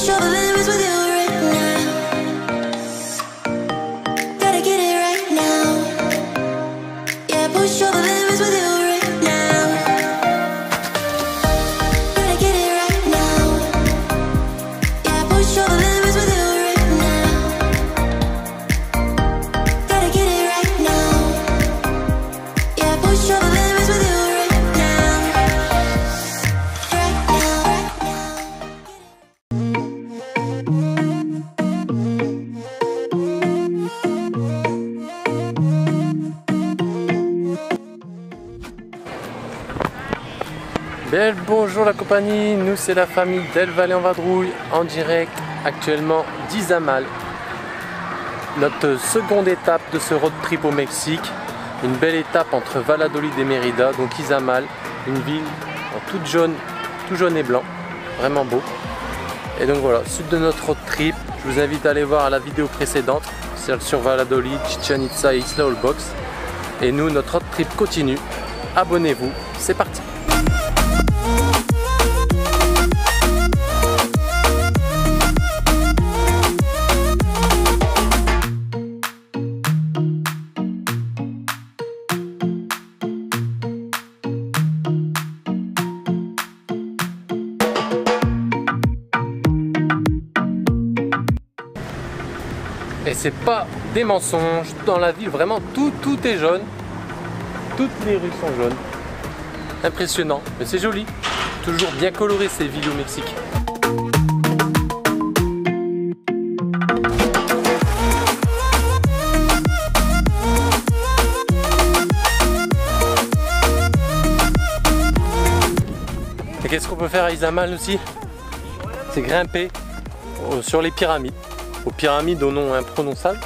push all the limits with you right now. Gotta get it right now. Yeah, push all the limits with you right now. Gotta get it right now. Yeah, push all the limits with you right now. Gotta get it right now. Yeah, push all the limits with you right now. Right now, right now. Belle bonjour la compagnie, nous c'est la famille Del Valle en Vadrouille en direct actuellement d'Izamal. Notre seconde étape de ce road trip au Mexique, une belle étape entre Valladolid et Mérida, donc Izamal, une ville en tout jaune et blanc, vraiment beau. Et donc voilà, suite de notre road trip, je vous invite à aller voir la vidéo précédente, celle sur Valladolid, Chichen Itza et Isla Holbox. Et nous, notre road trip continue, abonnez-vous, c'est parti. Et c'est pas des mensonges, dans la ville vraiment tout est jaune. Toutes les rues sont jaunes. Impressionnant, mais c'est joli. Toujours bien coloré ces villes au Mexique. Et qu'est-ce qu'on peut faire à Izamal aussi? C'est grimper sur les pyramides. Aux pyramides au nom imprononçable,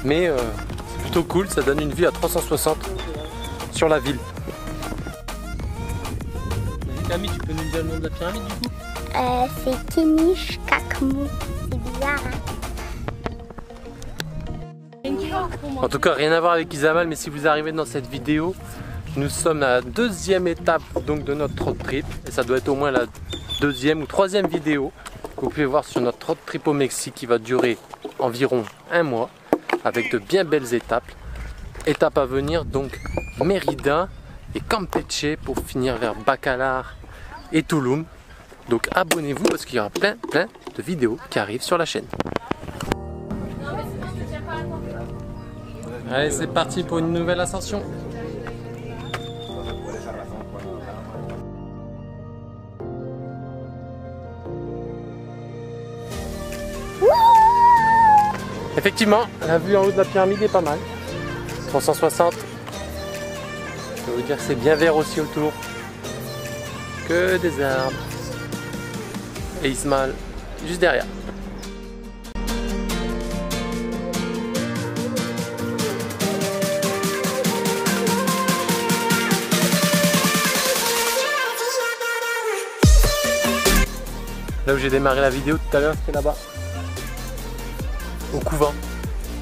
mais c'est plutôt cool, ça donne une vue à 360 sur la ville. Camille, tu peux nous dire le nom de la pyramide du coup? C'est Kemish-Kakmu, c'est bizarre hein. En tout cas, rien à voir avec Izamal, mais si vous arrivez dans cette vidéo, nous sommes à la deuxième étape donc, de notre road trip, et ça doit être au moins la deuxième ou troisième vidéo que vous pouvez voir sur notre road trip au Mexique qui va durer environ un mois avec de bien belles étapes. Étape à venir donc Mérida et Campeche pour finir vers Bacalar et Tulum. Donc abonnez-vous parce qu'il y aura plein de vidéos qui arrivent sur la chaîne. Allez, c'est parti pour une nouvelle ascension. Effectivement, la vue en haut de la pyramide est pas mal. 360. Je peux vous dire que c'est bien vert aussi autour. Que des arbres. Et Izamal juste derrière. Là où j'ai démarré la vidéo tout à l'heure, c'était là-bas. Au couvent,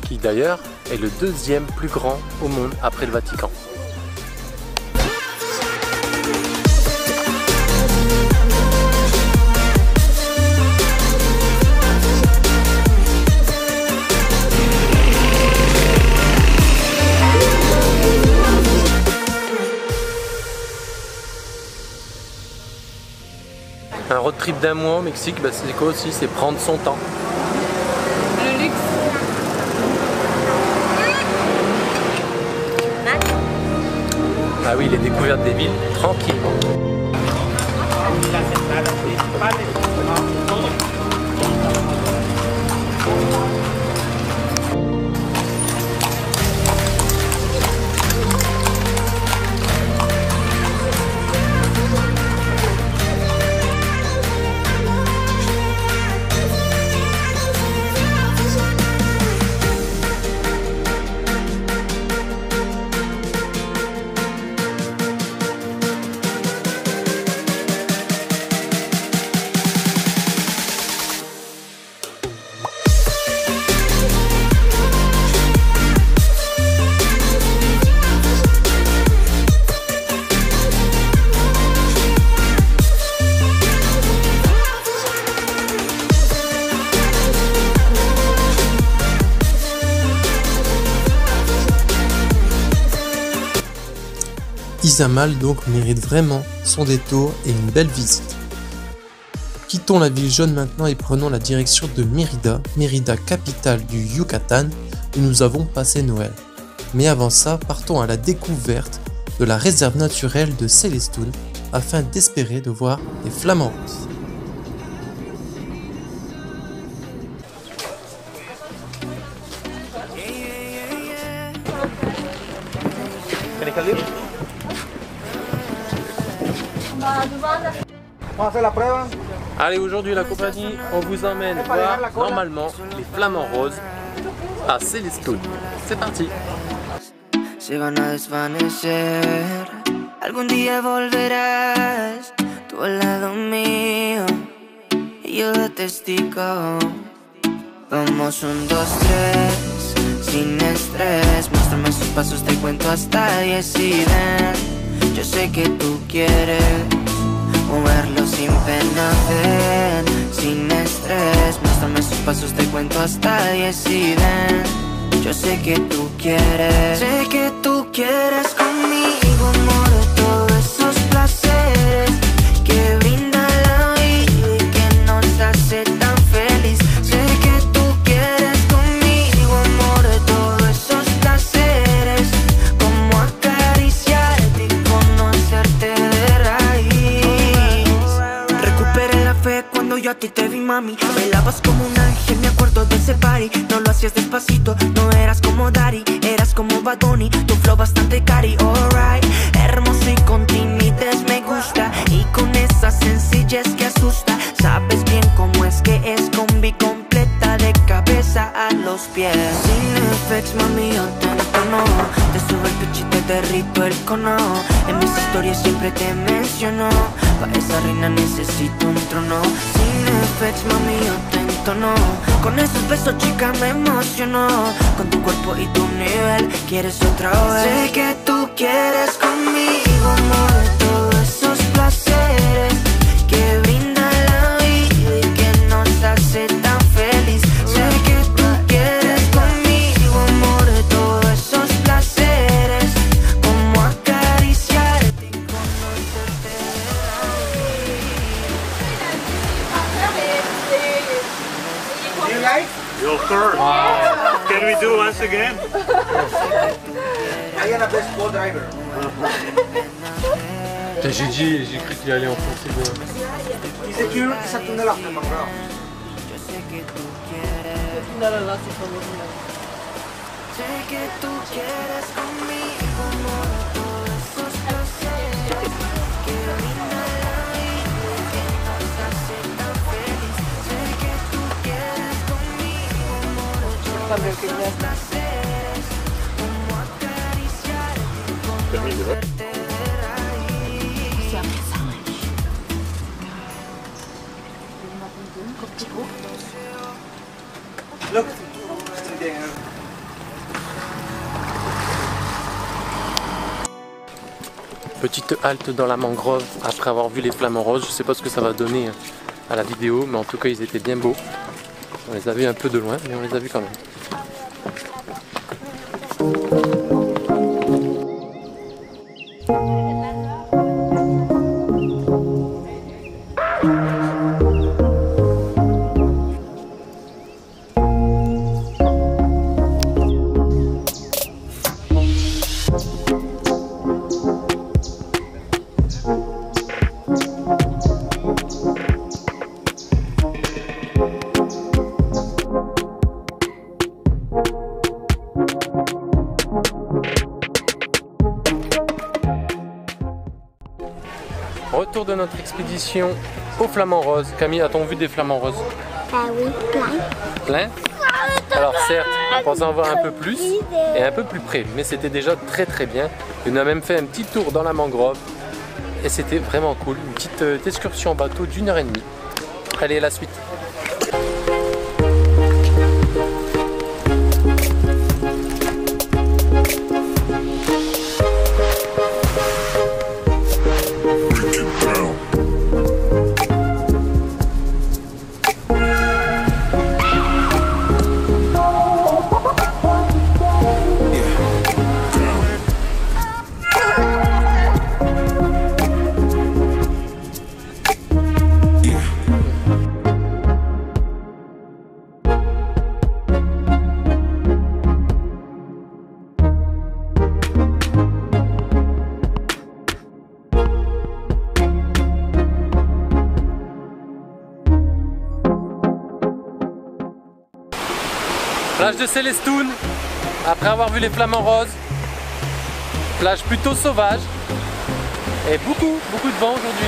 qui d'ailleurs est le deuxième plus grand au monde après le Vatican. Un road trip d'un mois au Mexique, bah c'est quoi aussi? C'est prendre son temps. Le luxe. Ah oui, les découvertes des villes, tranquillement. Izamal donc mérite vraiment son détour et une belle visite. Quittons la ville jaune maintenant et prenons la direction de Mérida capitale du Yucatan, où nous avons passé Noël. Mais avant ça, partons à la découverte de la réserve naturelle de Celestún afin d'espérer de voir des flamants roses. Allez, aujourd'hui la compagnie, on vous emmène voir normalement les flamants roses à Celestún. C'est parti. Se van a desvanecer. Algún día volverás tú al lado mío y yo de testigo. Vamos 1, 2, 3, sin estrés. Muéstrame sus pasos, te cuento hasta 10 y ven. Yo sé que tú quieres moverlo sin pena, ven, sin estrés. Muéstrame sus pasos, te cuento hasta 10 y ven. Yo sé que tú quieres conmigo, amor, todos esos placeres que brinda la vida y que nos hace tan feliz. Sé que tú quieres conmigo, amor, todos esos placeres, como acariciarte y conocerte de raíz. Recuperé la fe cuando yo a ti te vi, mami. Bailabas como un ángel, me acuerdo de ese party. No lo hacías despacito, no eras como Daddy, eras como Bad Bunny, tu flow bastante cari, alright. Hermoso y con timidez me gusta, y con esa sencillez que asusta. Sabes bien cómo es que es combi completa de cabeza a los pies. Sin effects, mami, yo te entono, te subo el pitch y te derrito el cono. En mis historias siempre te menciono, pa' esa reina necesito un trono. Sin effects, mami, yo te entono, con esos besos chica me emocionó. Con tu cuerpo y tu nivel, quieres otra vez. Sé que tú quieres conmigo, amor, todos esos placeres que brinda la vida y que nos hace tan feliz. Sé que tú quieres conmigo, amor, todos esos placeres, como acariciarte y conocerte de raíz. Yo, sir. Can we do once again? I am the best co-driver. J'ai cru qu'il allait enfoncer le... Insecure sa tunnel after mangrove. Yo sé que tú quieres. Sé que tú quieres conmigo, amor, todos esos placeres que brinda la vida y que nos hace tan feliz. Sé que tú quieres conmigo, amor, todos esos placeres, como acariciarte y conocerte de raíz. Look. Petite halte dans la mangrove après avoir vu les flamants roses. Je sais pas ce que ça va donner à la vidéo, mais en tout cas ils étaient bien beaux. On les a vus un peu de loin, mais on les a vus quand même. Retour de notre expédition aux flamants roses. Camille, a-t-on vu des flamants roses? Ah oui, plein. Plein? Alors certes, on pensait en voir un peu plus et un peu plus près, mais c'était déjà très très bien. On a même fait un petit tour dans la mangrove et c'était vraiment cool. Une petite excursion en bateau d'1h30. Allez, la suite. Plage de Célestune, après avoir vu les flamants roses. Plage plutôt sauvage. Et beaucoup de vent aujourd'hui.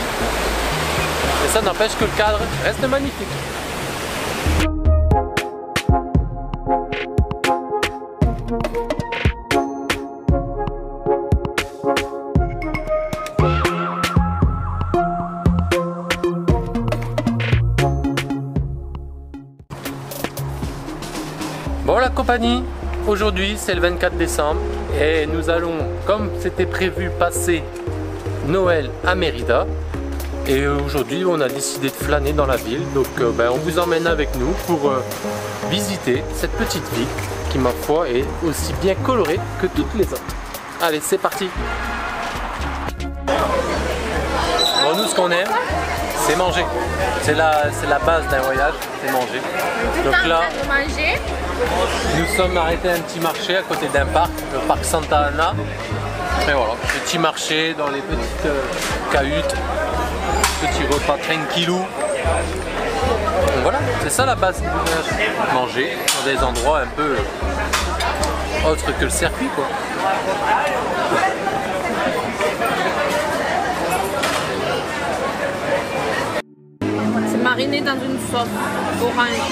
Et ça n'empêche que le cadre reste magnifique. Bon la compagnie, aujourd'hui c'est le 24 décembre et nous allons, comme c'était prévu, passer Noël à Mérida. Et aujourd'hui on a décidé de flâner dans la ville, donc on vous emmène avec nous pour visiter cette petite ville qui, ma foi, est aussi bien colorée que toutes les autres. Allez, c'est parti. Bon, nous ce qu'on aime, c'est manger. C'est la base d'un voyage, c'est manger. Donc là, nous sommes arrêtés à un petit marché à côté d'un parc, le parc Santa Ana. Et voilà, petit marché dans les petites cahutes, petit repas tranquillou. Donc voilà, c'est ça la base du voyage. Manger dans des endroits un peu autres que le circuit, quoi. C'est mariné dans une sauce orange.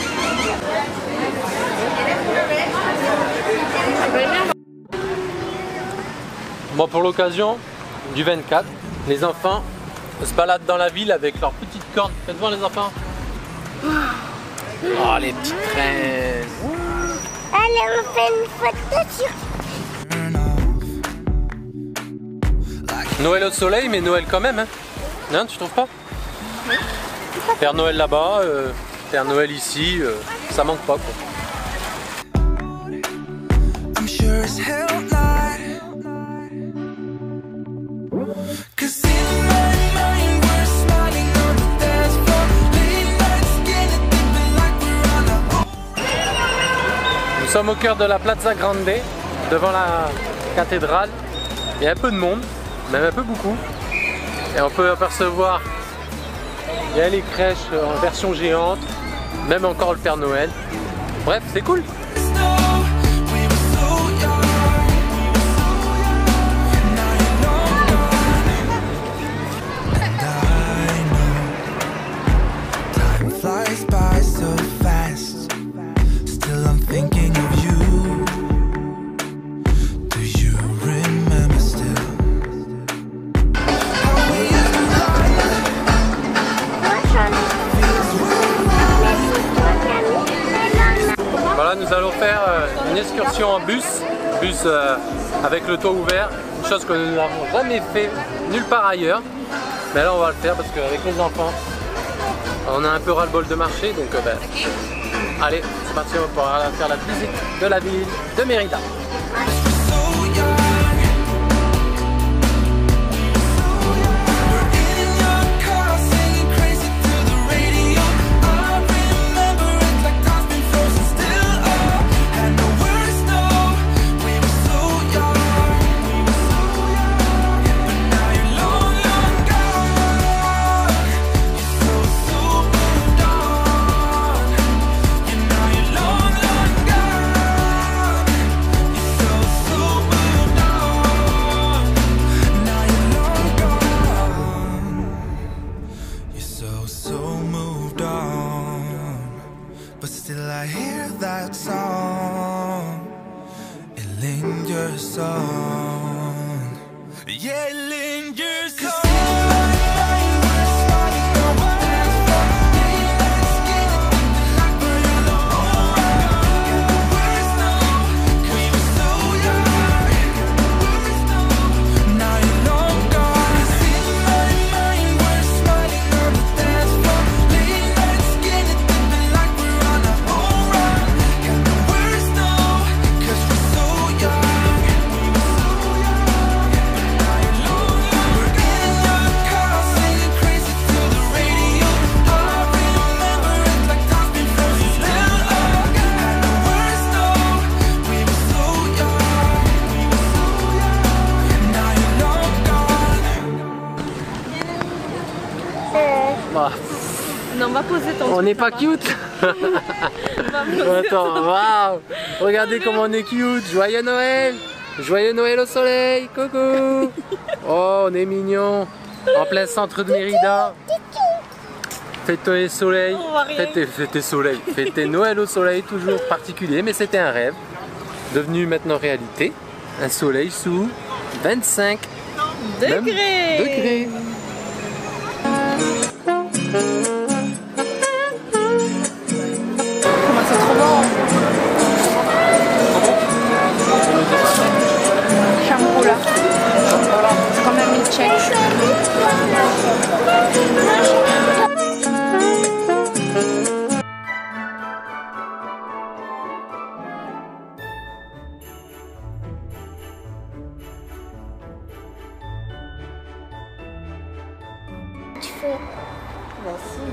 Bon, pour l'occasion du 24, les enfants se baladent dans la ville avec leurs petites cornes. Faites voir les enfants. Oh, les petites reines. Allez, on fait une photo sur... Noël au soleil, mais Noël quand même, hein. Non, tu trouves pas? Père Noël là-bas, Père Noël ici, ça manque pas, quoi. I'm sure as hell not. 'Cause in my mind we're smiling on the dance floor, late nights getting deep like we're on a. Nous sommes au cœur de la Plaza Grande, devant la cathédrale. Il y a un peu de monde, même un peu beaucoup. Et on peut apercevoir, il y a les crèches en version géante, même encore le Père Noël. Bref, c'est cool. Flies by so fast. Still I'm thinking of you. Do you remember still? How we used to ride. Voilà, nous allons faire une excursion en bus avec le toit ouvert, une chose que nous n'avons jamais fait nulle part ailleurs. Mais là on va le faire parce qu'avec les enfants, on a un peu ras-le-bol de marcher, donc allez, c'est parti, on va pouvoir faire la visite de la ville de Mérida. But still I hear that song. It lingers on. Yeah, it lingers on. Non, on va poser ton. On n'est pas cute. Attends, waouh! Regardez comment on est cute! Joyeux Noël! Joyeux Noël au soleil! Coucou! Oh, on est mignon! En plein centre de Mérida! Fêtez soleil! Fêtez soleil! Fêtez Noël au soleil, toujours particulier, mais c'était un rêve, devenu maintenant réalité. Un soleil sous 25 degrés! C'est trop bon. Shampoo là. C'est comme un milkshake.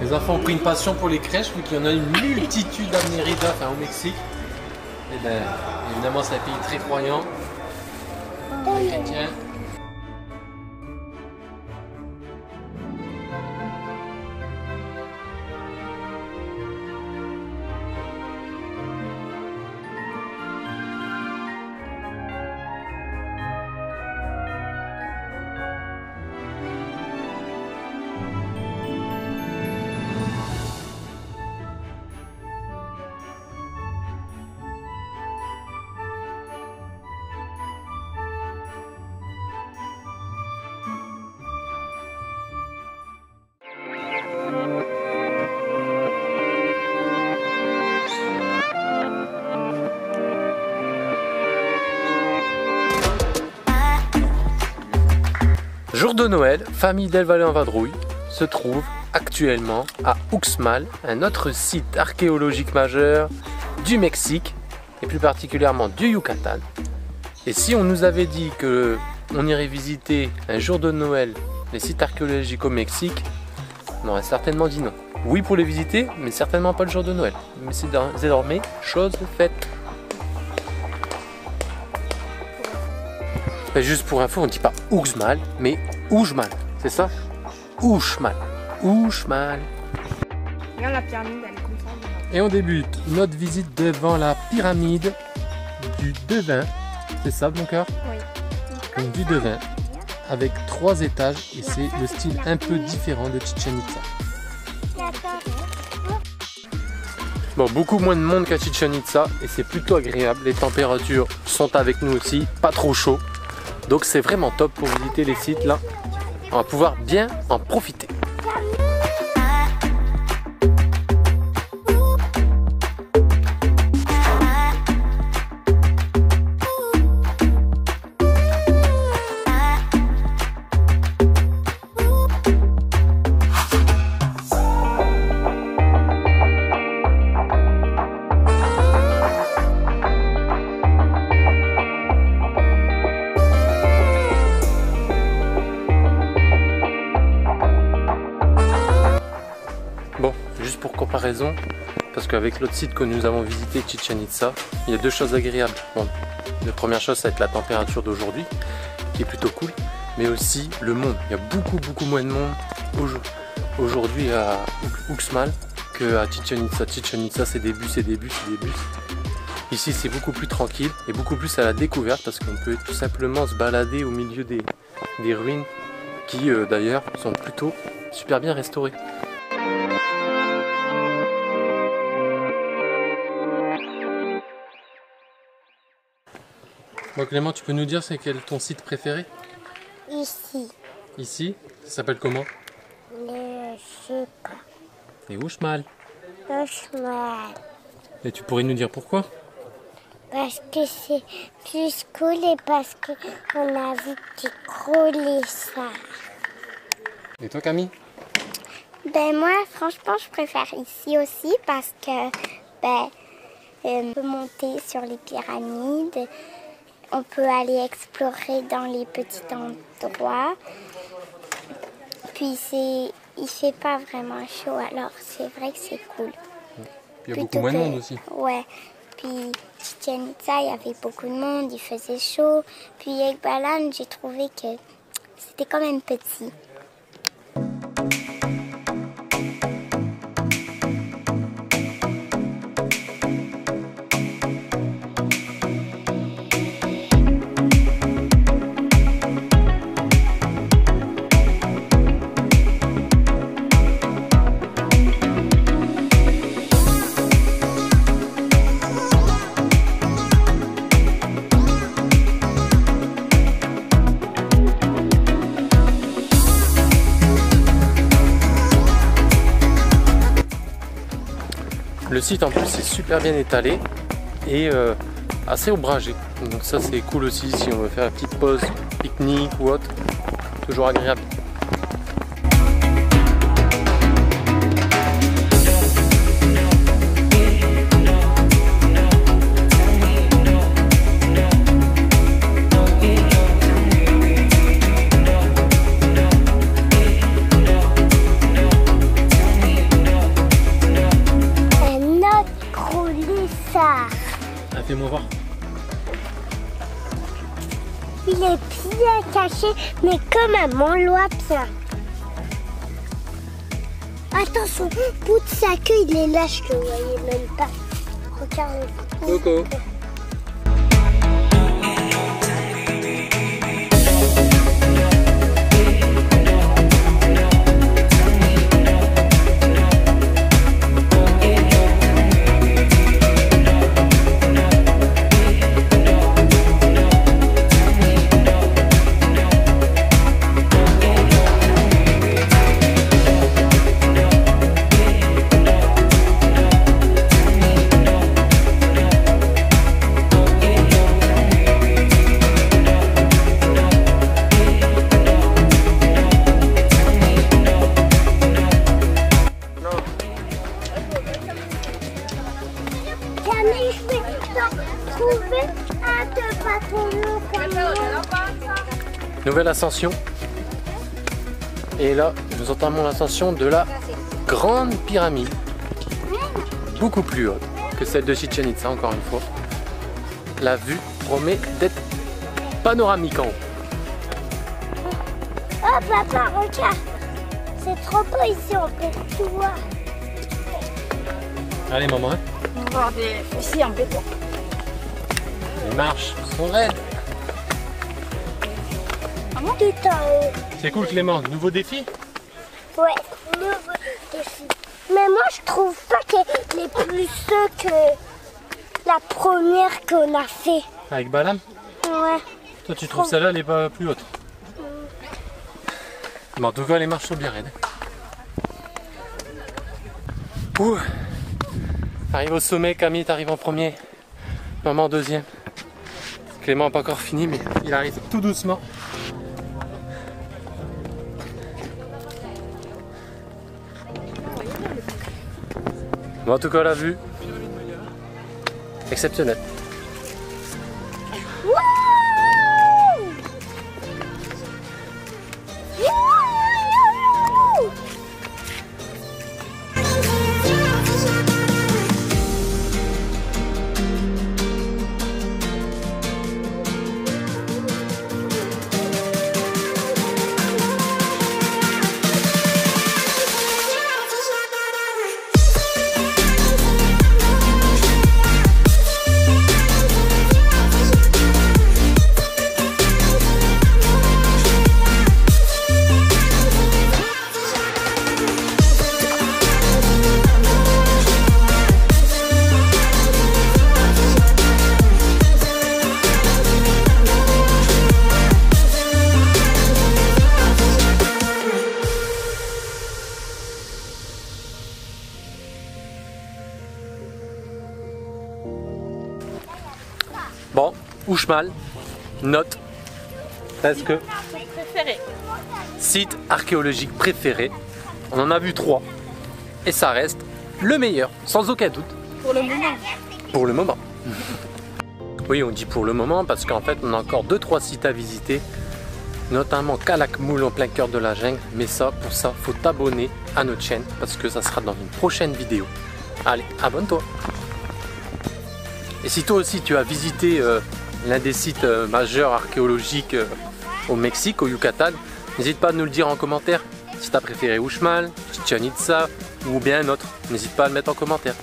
Les enfants ont pris une passion pour les crèches, vu qu'il y en a une multitude à Mérida, enfin au Mexique. Et ben, évidemment, c'est un pays très croyant, très chrétien. Jour de Noël, famille Del Valle en Vadrouille se trouve actuellement à Uxmal, un autre site archéologique majeur du Mexique et plus particulièrement du Yucatan. Et si on nous avait dit que on irait visiter un jour de Noël les sites archéologiques au Mexique, on aurait certainement dit non. Oui pour les visiter, mais certainement pas le jour de Noël. Mais c'est désormais chose faite. Et juste pour info, on ne dit pas Uxmal, mais Uxmal, c'est ça? Uxmal. Uxmal. Regarde la pyramide, elle est comme ça. Et on débute notre visite devant la pyramide du devin. C'est ça, mon cœur? Oui. Donc du devin, avec 3 étages, et c'est le style un peu différent de Chichen Itza. Bon, beaucoup moins de monde qu'à Chichen Itza, et c'est plutôt agréable. Les températures sont avec nous aussi, pas trop chaud. Donc c'est vraiment top pour visiter les sites là. On va pouvoir bien en profiter. Bon, juste pour comparaison, parce qu'avec l'autre site que nous avons visité, Chichen Itza, il y a 2 choses agréables. Bon, la première chose, ça va être la température d'aujourd'hui, qui est plutôt cool, mais aussi le monde. Il y a beaucoup moins de monde aujourd'hui à Uxmal qu'à Chichen Itza. Chichen Itza, c'est des bus. Ici, c'est beaucoup plus tranquille et beaucoup plus à la découverte, parce qu'on peut tout simplement se balader au milieu des ruines qui, d'ailleurs, sont plutôt super bien restaurées. Bon Clément, tu peux nous dire c'est quel ton site préféré? Ici, Ici? Ça s'appelle comment? le sucre, Et Uxmal. le chemin. Et tu pourrais nous dire pourquoi? Parce que c'est plus cool et parce qu'on a vu décoller ça. Et toi Camille? Ben moi, franchement, je préfère ici aussi parce que on peut monter sur les pyramides, on peut aller explorer dans les petits endroits. Puis il fait pas vraiment chaud, alors c'est vrai que c'est cool. Il y a beaucoup moins de monde aussi. Ouais. Puis Chichen Itza, il y avait beaucoup de monde, il faisait chaud. Puis Ekbalam, j'ai trouvé que c'était quand même petit. Le site en plus est super bien étalé et assez ombragé. Donc ça c'est cool aussi si on veut faire une petite pause pique-nique ou autre. Toujours agréable. Fais-moi voir. Il est bien caché, mais comme un manlois-pien. Attention, bout de sa queue, il est lâche, je le voyais même pas. Regardez. Coco. Nouvelle ascension. Et là, nous entamons l'ascension de la grande pyramide. Beaucoup plus haute que celle de Chichen Itza, encore une fois. La vue promet d'être panoramique en haut. Oh papa, regarde. C'est trop beau ici, on peut tout voir. Allez maman. Hein. On va voir ici en béton. Les marches sont raides. Tout en haut. C'est cool Clément, nouveau défi? Ouais, nouveau défi. Mais moi je trouve pas qu'elle est plus que la première qu'on a fait. Avec Balam? Ouais. Toi tu trouves celle-là elle est pas plus haute? Mais en tout cas les marches sont bien raides. Ouh. Arrive au sommet, Camille t'arrives en premier, maman en deuxième. Clément n'a pas encore fini mais il arrive tout doucement. Bon, en tout cas la vue exceptionnelle. Bon, Uxmal, note, parce que Préféré. site archéologique préféré, on en a vu 3, et ça reste le meilleur, sans aucun doute. Pour le moment. Pour le moment. Oui, on dit pour le moment parce qu'en fait on a encore 2-3 sites à visiter, notamment Calakmul en plein cœur de la jungle, mais ça, pour ça, faut t'abonner à notre chaîne parce que ça sera dans une prochaine vidéo. Allez, abonne-toi. Et si toi aussi tu as visité l'un des sites majeurs archéologiques au Mexique, au Yucatan, n'hésite pas à nous le dire en commentaire. Si tu as préféré Uxmal, Chichen Itza ou bien un autre, n'hésite pas à le mettre en commentaire.